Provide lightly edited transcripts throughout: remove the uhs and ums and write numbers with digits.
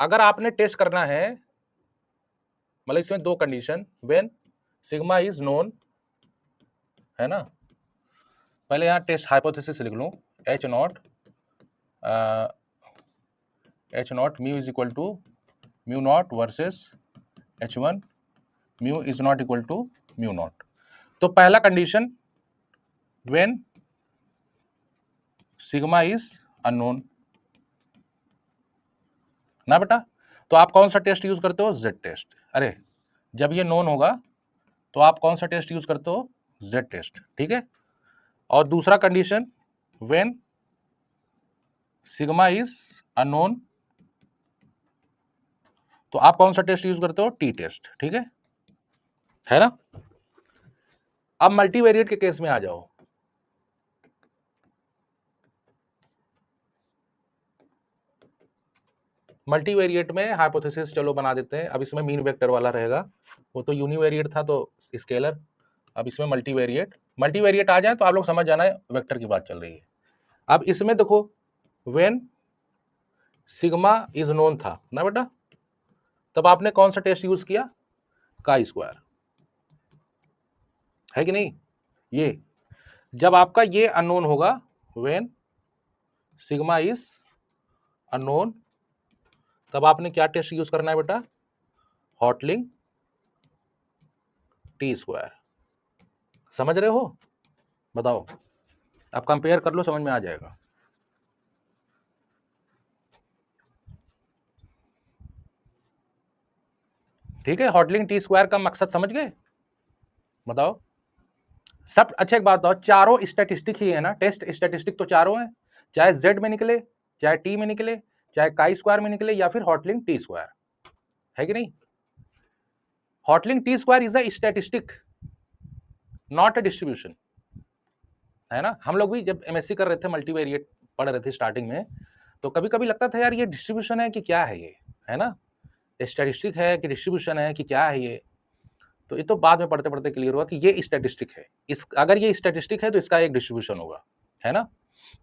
अगर आपने टेस्ट करना है, मतलब इसमें दो condition, when sigma is known, है ना, पहले यहां टेस्ट हाइपोथेसिस लिख लूं, H not mu is equal to mu not versus H1 mu is not equal to mu not. तो पहला condition when sigma is unknown ना बेटा, तो आप कौन सा टेस्ट यूज करते हो, जेड टेस्ट। अरे जब ये नोन होगा तो आप कौन सा टेस्ट यूज करते हो, जेड टेस्ट, ठीक है। और दूसरा condition when sigma is unknown, तो आप कौन सा टेस्ट यूज करते हो, टी टेस्ट, ठीक है ना। अब मल्टीवेरिएट के केस में आ जाओ। मल्टीवेरिएट में हाइपोथेसिस चलो बना देते हैं। अब इसमें मीन वेक्टर वाला रहेगा, वो तो यूनिवेरिएट था तो स्केलर, अब इसमें मल्टीवेरिएट। मल्टीवेरिएट आ जाए तो आप लोग समझ जाना है वेक्टर की बात चल रही है। अब इसमें देखो व्हेन सिग्मा इज नोन था ना बेटा, तब आपने कौन सा टेस्ट यूज किया, का स्क्वायर, है कि नहीं। ये जब आपका ये अननोन होगा, व्हेन सिग्मा इज अननोन, तब आपने क्या टेस्ट यूज करना है बेटा, हॉटलिंग टी स्क्वायर। समझ रहे हो, बताओ, आप कंपेयर कर लो, समझ में आ जाएगा। ठीक है, हॉटलिंग टी स्क्वायर का मकसद समझ गए, बताओ सब। अच्छा एक बात बताओ, चारों स्टैटिस्टिक ही है ना, टेस्ट स्टैटिस्टिक तो चारों हैं, चाहे जेड में निकले, चाहे टी में निकले, चाहे काई स्क्वायर में निकले, या फिर हॉटलिंग टी स्क्वायर, है कि नहीं। Hotelling T square is a statistic, not a distribution, है ना। हम लोग भी जब एमएससी कर रहे थे, मल्टीवेरिएट पढ़ रहे थे स्टार्टिंग में, तो कभी कभी लगता था यार ये डिस्ट्रीब्यूशन है कि क्या है ये, है ना, स्टैटिस्टिक है कि डिस्ट्रीब्यूशन है कि क्या है ये। तो ये तो बाद में पढ़ते पढ़ते क्लियर हुआ कि ये स्टैटिस्टिक है, इस अगर ये स्टैटिस्टिक है तो इसका एक डिस्ट्रीब्यूशन होगा, है ना।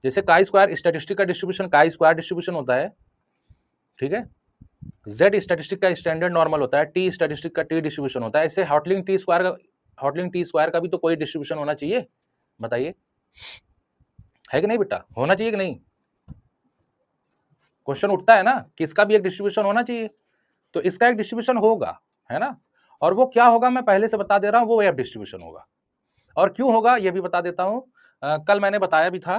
जैसे काई स्क्वायर स्टैटिस्टिक का डिस्ट्रीब्यूशन काई स्क्वायर डिस्ट्रीब्यूशन होता है, ठीक है। जेड स्टैटिस्टिक का स्टैंडर्ड नॉर्मल होता है, टी स्टैटिस्टिक का टी डिस्ट्रीब्यूशन होता है। ऐसे हॉटलिंग टी स्क्वायर का भी तो कोई डिस्ट्रीब्यूशन होना चाहिए, बताइए, है कि नहीं बेटा, होना चाहिए कि नहीं। क्वेश्चन उठता है ना कि इसका भी एक डिस्ट्रीब्यूशन होना चाहिए, तो इसका एक डिस्ट्रीब्यूशन होगा, है ना। और वो क्या होगा मैं पहले से बता दे रहा हूं, वो वेव डिस्ट्रीब्यूशन होगा। और क्यों होगा ये भी बता देता हूं, कल मैंने बताया भी था